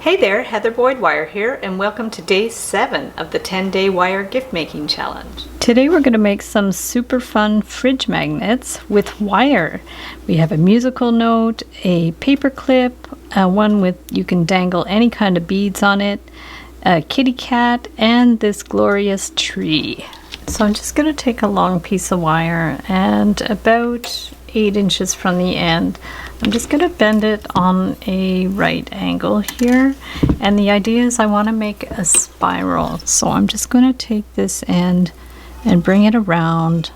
Hey there, Heather Boyd Wire here, and welcome to day 7 of the 10-day wire gift making challenge. Today we're going to make some super fun fridge magnets with wire. We have a musical note, a paper clip, one with you can dangle any kind of beads on it, a kitty cat, and this glorious tree. So I'm just going to take a long piece of wire and about 8 inches from the end. I'm just going to bend it on a right angle here, and the idea is I want to make a spiral. So I'm just going to take this end and bring it around,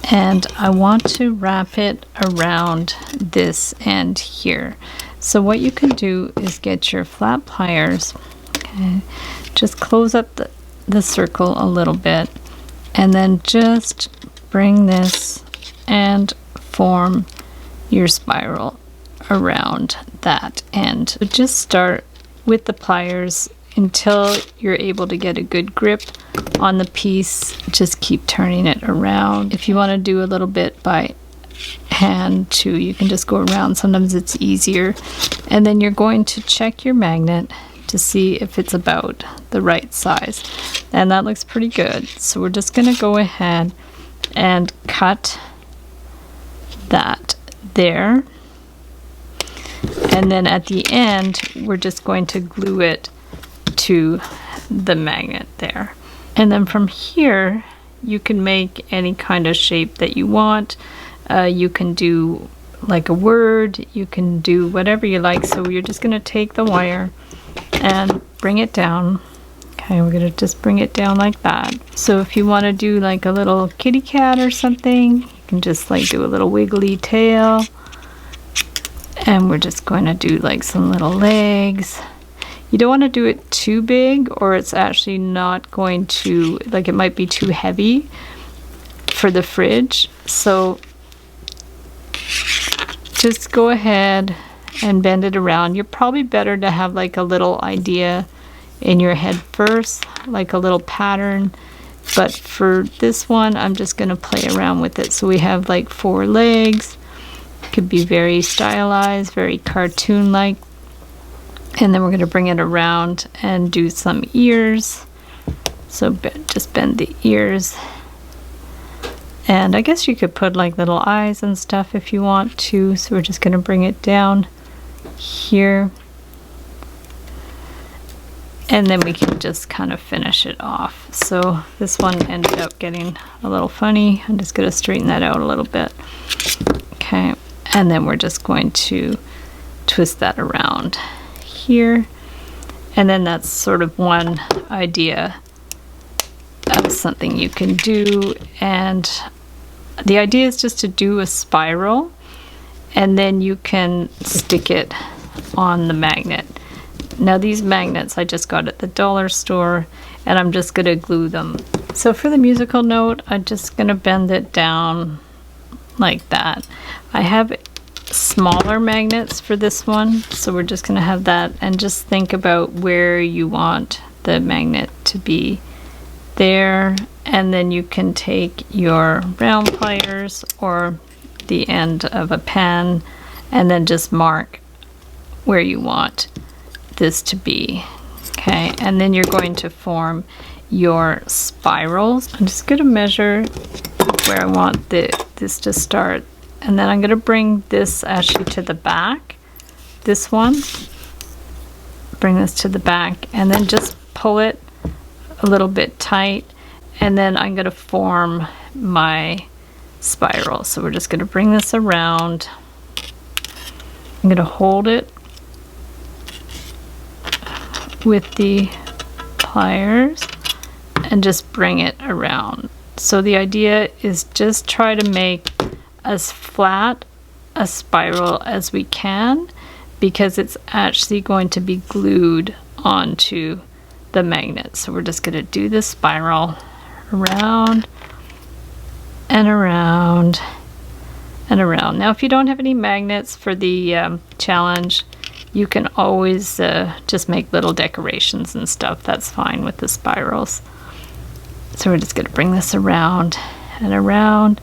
and I want to wrap it around this end here. So what you can do is get your flat pliers, okay, just close up the circle a little bit, and then just bring this and form your spiral around that end. So just start with the pliers until you're able to get a good grip on the piece. Just keep turning it around. If you want to do a little bit by hand too, you can just go around. Sometimes it's easier. And then you're going to check your magnet to see if it's about the right size. And that looks pretty good. So we're just going to go ahead and cut that there, and then at the end we're just going to glue it to the magnet there. And then from here you can make any kind of shape that you want. You can do like a word, you can do whatever you like. So you're just going to take the wire and bring it down. Okay, we're going to just bring it down like that. So if you want to do like a little kitty cat or something, you can just like do a little wiggly tail, and we're just going to do like some little legs. You don't want to do it too big, or it's actually not going to, like, it might be too heavy for the fridge. So just go ahead and bend it around. You're probably better to have like a little idea in your head first, like a little pattern. But for this one, I'm just going to play around with it. So we have like 4 legs. Could be very stylized, very cartoon-like. And then we're going to bring it around and do some ears. So just bend the ears. And I guess you could put like little eyes and stuff if you want to. So we're just going to bring it down here. And then we can just kind of finish it off. So this one ended up getting a little funny. I'm just going to straighten that out a little bit. Okay, and then we're just going to twist that around here. And then that's sort of one idea of something you can do. And the idea is just to do a spiral, and then you can stick it on the magnet. Now these magnets I just got at the dollar store, and I'm just going to glue them. So for the musical note, I'm just going to bend it down like that. I have smaller magnets for this one, so we're just going to have that, and just think about where you want the magnet to be there. And then you can take your round pliers or the end of a pen and then just mark where you want this to be. Okay, and then you're going to form your spirals. I'm just going to measure where I want this to start, and then I'm going to bring this actually to the back, this one, bring this to the back, and then just pull it a little bit tight, and then I'm going to form my spiral. So we're just going to bring this around. I'm going to hold it with the pliers and just bring it around. So the idea is just try to make as flat a spiral as we can, because it's actually going to be glued onto the magnet. So we're just going to do this spiral around and around and around. Now if you don't have any magnets for the challenge, you can always just make little decorations and stuff. That's fine with the spirals. So we're just going to bring this around and around,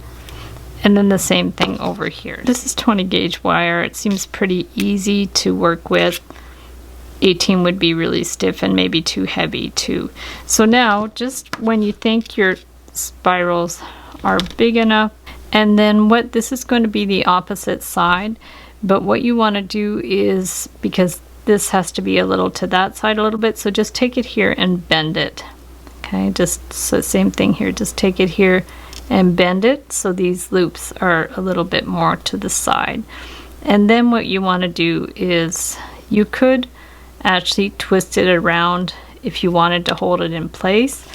and then the same thing over here. This is 20 gauge wire. It seems pretty easy to work with. 18 would be really stiff and maybe too heavy too. So now, just when you think your spirals are big enough, and then this is going to be the opposite side, but what you want to do is, because this has to be a little to that side a little bit, so just take it here and bend it. Okay, just so same thing here, just take it here and bend it so these loops are a little bit more to the side. And then what you want to do is, you could actually twist it around if you wanted to hold it in place.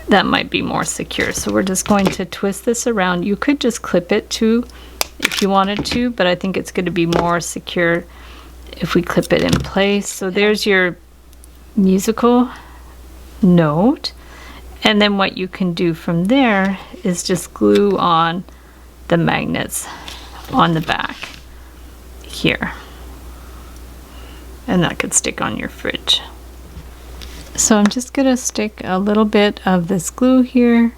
That might be more secure. So we're just going to twist this around. You could just clip it too if you wanted to, but I think it's going to be more secure if we clip it in place. So there's your musical note. And then what you can do from there is just glue on the magnets on the back here. And that could stick on your fridge. So I'm just going to stick a little bit of this glue here.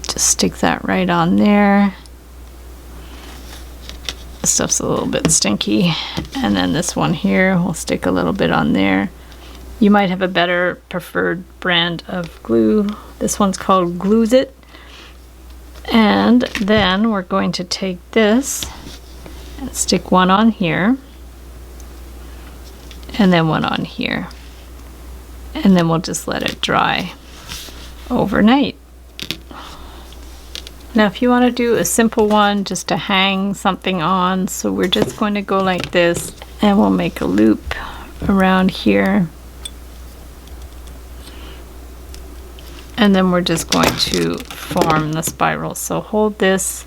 Just stick that right on there. This stuff's a little bit stinky. And then this one here, we'll stick a little bit on there. You might have a better preferred brand of glue. This one's called Glue-It. And then we're going to take this and stick one on here. And then one on here. And then we'll just let it dry overnight. Now if you want to do a simple one just to hang something on, so we're just going to go like this, and we'll make a loop around here. And then we're just going to form the spiral. So hold this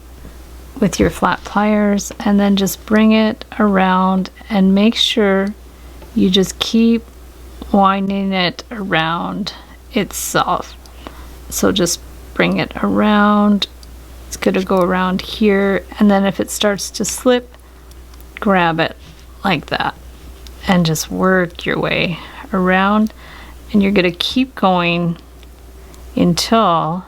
with your flat pliers and then just bring it around, and make sure you just keep winding it around itself. So just bring it around. It's going to go around here, and then if it starts to slip, grab it like that and just work your way around, and you're going to keep going until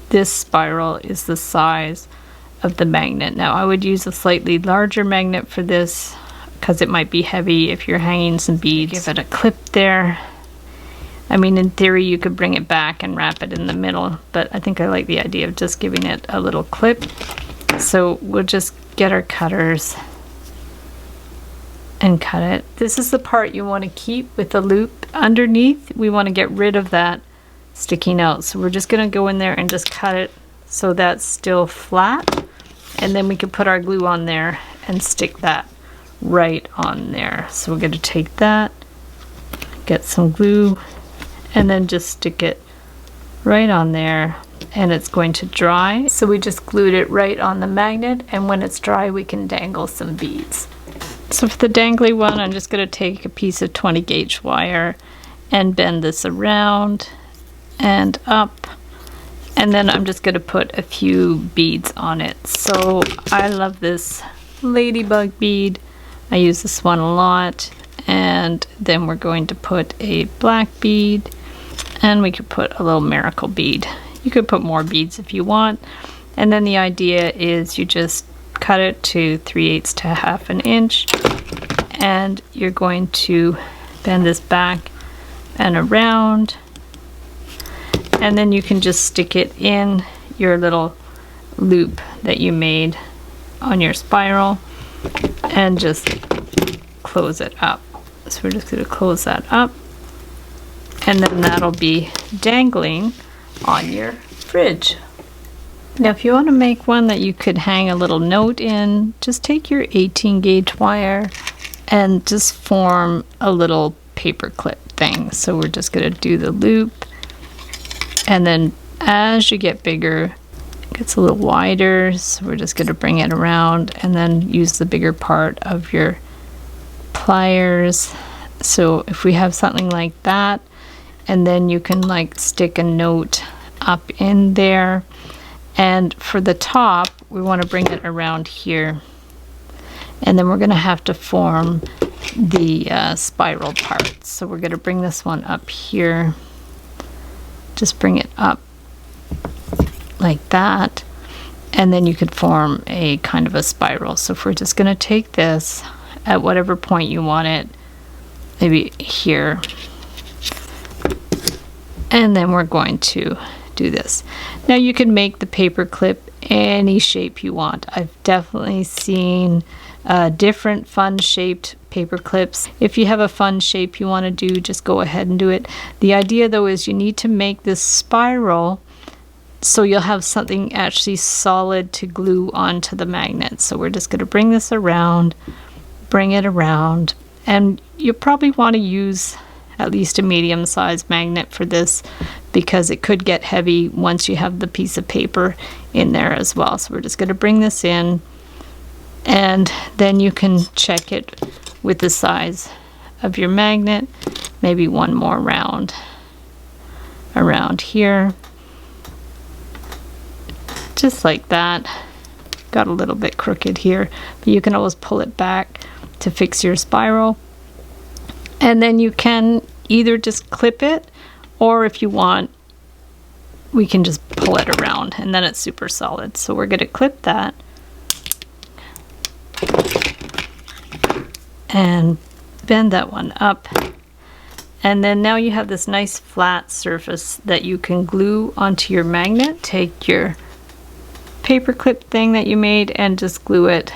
this spiral is the size of the magnet. Now I would use a slightly larger magnet for this because it might be heavy if you're hanging some beads. Give it a clip there. I mean, in theory you could bring it back and wrap it in the middle, but I think I like the idea of just giving it a little clip. So we'll just get our cutters and cut it. This is the part you want to keep with the loop underneath. We want to get rid of that sticking out. So we're just going to go in there and just cut it so that's still flat. And then we can put our glue on there and stick that right on there. So we're going to take that, get some glue, and then just stick it right on there, and it's going to dry. So we just glued it right on the magnet, and when it's dry we can dangle some beads. So for the dangly one, I'm just going to take a piece of 20 gauge wire and bend this around and up, and then I'm just going to put a few beads on it. So I love this ladybug bead. I use this one a lot. And then we're going to put a black bead, and we could put a little miracle bead. You could put more beads if you want. And then the idea is you just cut it to 3/8 to 1/2 inch, and you're going to bend this back and around, and then you can just stick it in your little loop that you made on your spiral and just close it up. So we're just going to close that up, and then that'll be dangling on your fridge. Now if you want to make one that you could hang a little note in, just take your 18 gauge wire and just form a little paper clip thing. So we're just going to do the loop, and then as you get bigger, it gets a little wider, so we're just going to bring it around and then use the bigger part of your pliers. So if we have something like that, and then you can like stick a note up in there, and for the top we want to bring it around here, and then we're going to have to form the spiral part. So we're going to bring this one up here, just bring it up like that, and then you could form a kind of a spiral. So if we're just going to take this at whatever point you want it, maybe here. And then we're going to do this. Now you can make the paper clip any shape you want. I've definitely seen different fun shaped paper clips. If you have a fun shape you want to do, just go ahead and do it. The idea though is you need to make this spiral so you'll have something actually solid to glue onto the magnet. So we're just going to bring this around, bring it around, and you'll probably want to use at least a medium-sized magnet for this because it could get heavy once you have the piece of paper in there as well. So we're just going to bring this in, and then you can check it with the size of your magnet. Maybe one more round around here, just like that. Got a little bit crooked here, but you can always pull it back to fix your spiral. And then you can either just clip it, or if you want, we can just pull it around and then it's super solid. So we're going to clip that and bend that one up. And then now you have this nice flat surface that you can glue onto your magnet. Take your paper clip thing that you made and just glue it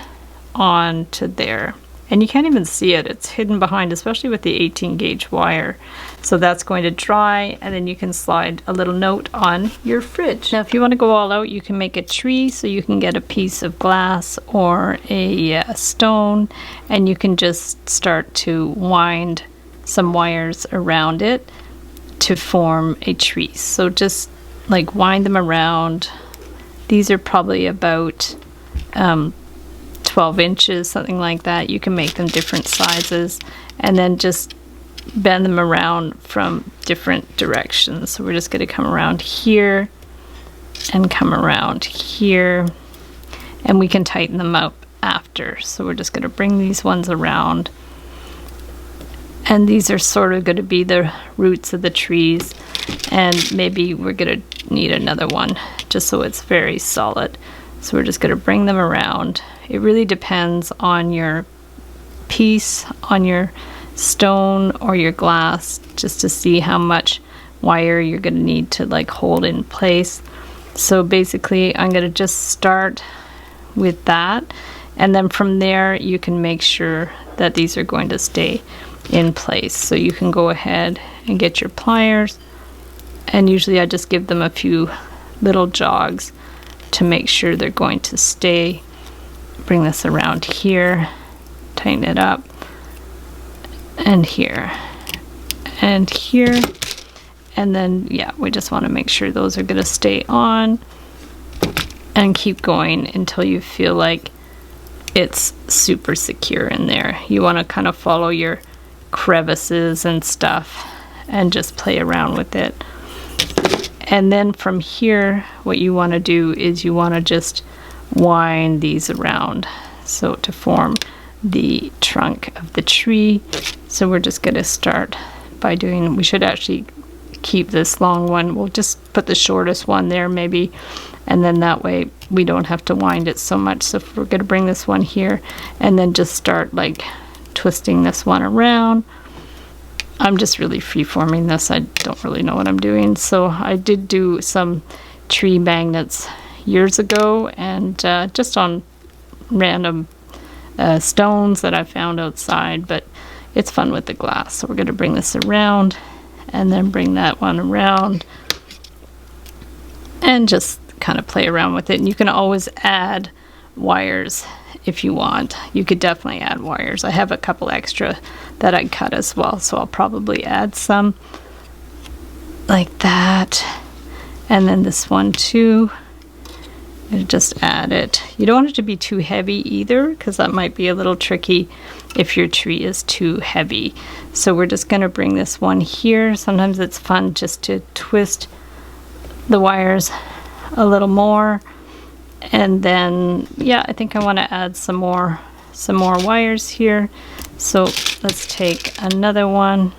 onto there. And you can't even see it, it's hidden behind, especially with the 18 gauge wire. So that's going to dry, and then you can slide a little note on your fridge. Now if you want to go all out, you can make a tree, so you can get a piece of glass or a stone, and you can just start to wind some wires around it to form a tree. So just like wind them around. These are probably about 12 inches, something like that. You can make them different sizes and then just bend them around from different directions. So we're just going to come around here and come around here, and we can tighten them up after. So we're just going to bring these ones around, and these are sort of going to be the roots of the trees, and maybe we're going to need another one just so it's very solid. So we're just going to bring them around. It really depends on your piece, on your stone or your glass, just to see how much wire you're going to need to like hold in place. So basically I'm going to just start with that, and then from there you can make sure that these are going to stay in place. So you can go ahead and get your pliers, and usually I just give them a few little jogs to make sure they're going to stay. Bring this around here, tighten it up, and here, and here, and then yeah, we just want to make sure those are going to stay on, and keep going until you feel like it's super secure in there. You want to kind of follow your crevices and stuff and just play around with it. And then from here, what you want to do is you want to just wind these around so to form the trunk of the tree. So we're just going to start by doing, we should actually keep this long one. We'll just put the shortest one there maybe, and then that way we don't have to wind it so much. So if we're going to bring this one here and then just start like twisting this one around. I'm just really free-forming this. I don't really know what I'm doing. So I did do some tree magnets years ago, and just on random stones that I found outside, but it's fun with the glass. So we're going to bring this around and then bring that one around and just kind of play around with it. And you can always add wires if you want. You could definitely add wires. I have a couple extra that I cut as well, so I'll probably add some like that. And then this one too, and just add it. You don't want it to be too heavy either, because that might be a little tricky if your tree is too heavy. So we're just going to bring this one here. Sometimes it's fun just to twist the wires a little more. And then yeah, I think I want to add some more wires here. So let's take another one,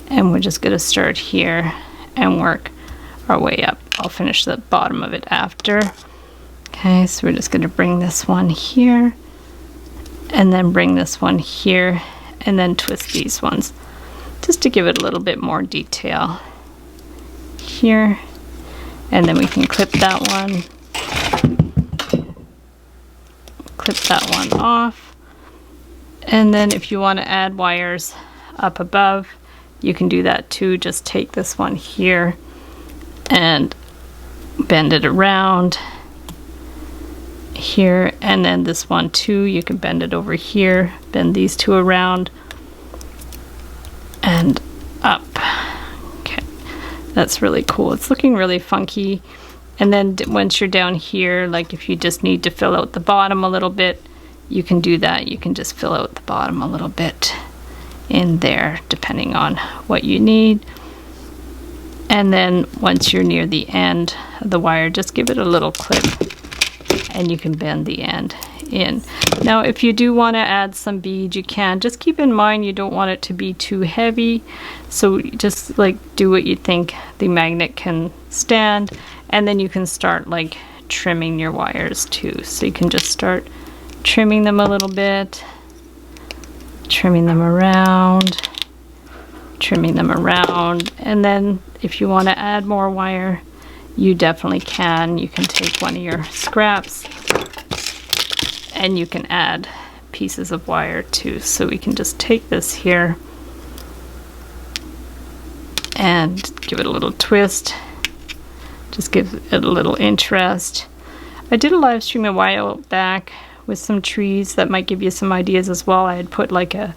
and we're just going to start here and work our way up. I'll finish the bottom of it after. Okay, so we're just going to bring this one here and then bring this one here and then twist these ones just to give it a little bit more detail here. And then we can clip that one off. And then if you want to add wires up above, you can do that too. Just take this one here and bend it around here, and then this one too, you can bend it over here, bend these two around and up. Okay, that's really cool. It's looking really funky. And then once you're down here, like if you just need to fill out the bottom a little bit, you can do that. You can just fill out the bottom a little bit in there depending on what you need. And then once you're near the end of the wire, just give it a little clip and you can bend the end in. Now if you do want to add some beads, you can. Just keep in mind you don't want it to be too heavy, so just like do what you think the magnet can stand, and then you can start like trimming your wires too. So you can just start trimming them a little bit, trimming them around, and then if you want to add more wire, you definitely can. You can take one of your scraps and you can add pieces of wire too. So we can just take this here and give it a little twist, just give it a little interest. I did a live stream a while back with some trees that might give you some ideas as well. I had put like a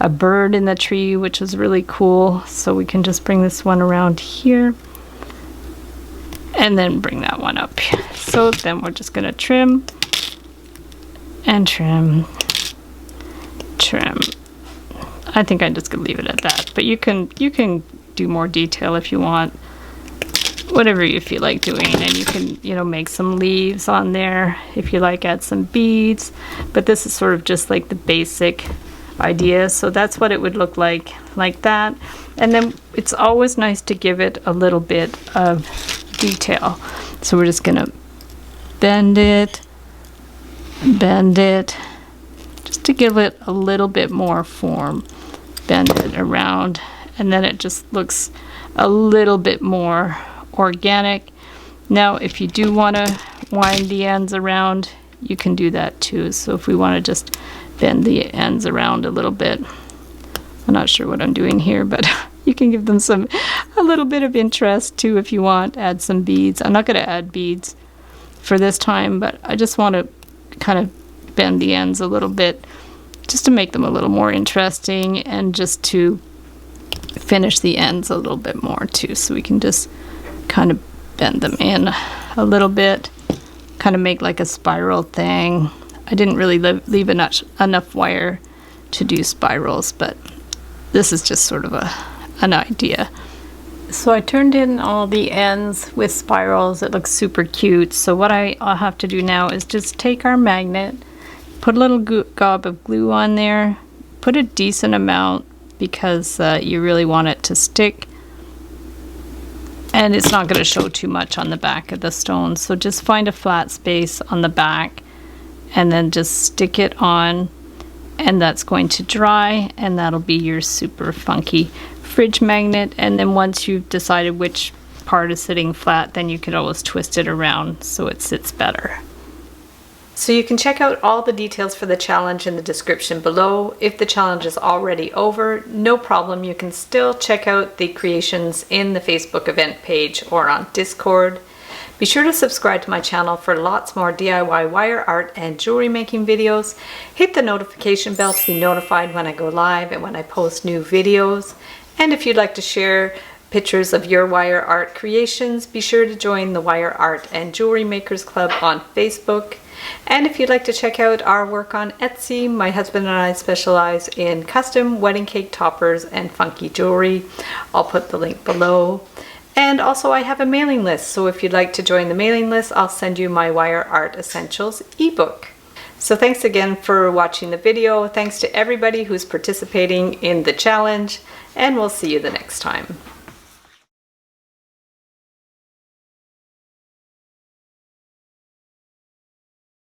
bird in the tree, which was really cool. So we can just bring this one around here and then bring that one up. So then we're just gonna trim and trim. I think I'm just gonna leave it at that, but you can do more detail if you want, whatever you feel like doing. And you can, you know, make some leaves on there if you like, add some beads, but this is sort of just like the basic idea. So that's what it would look like that. And then it's always nice to give it a little bit of detail. So we're just gonna bend it just to give it a little bit more form. Bend it around, and then it just looks a little bit more organic. Now if you do want to wind the ends around, you can do that too. So if we want to just bend the ends around a little bit, I'm not sure what I'm doing here, but you can give them a little bit of interest too if you want. Add some beads. I'm not going to add beads for this time, but I just want to kind of bend the ends a little bit just to make them a little more interesting, and just to finish the ends a little bit more too. So we can just kind of bend them in a little bit, kind of make like a spiral thing. I didn't really leave enough wire to do spirals, but this is just sort of an idea. So I turned in all the ends with spirals. It looks super cute. So what I'll have to do now is just take our magnet, put a little gob of glue on there, put a decent amount because you really want it to stick, and it's not going to show too much on the back of the stone. So just find a flat space on the back and then just stick it on, and that's going to dry, and that'll be your super funky fridge magnet. And then once you've decided which part is sitting flat, then you could always twist it around so it sits better. So you can check out all the details for the challenge in the description below. If the challenge is already over, no problem. You can still check out the creations in the Facebook event page or on Discord. Be sure to subscribe to my channel for lots more DIY wire art and jewelry making videos. Hit the notification bell to be notified when I go live and when I post new videos. And if you'd like to share pictures of your wire art creations, be sure to join the Wire Art and Jewelry Makers Club on Facebook. And if you'd like to check out our work on Etsy, my husband and I specialize in custom wedding cake toppers and funky jewelry. I'll put the link below. And also I have a mailing list, so if you'd like to join the mailing list, I'll send you my Wire Art Essentials ebook. So thanks again for watching the video. Thanks to everybody who's participating in the challenge, and we'll see you the next time.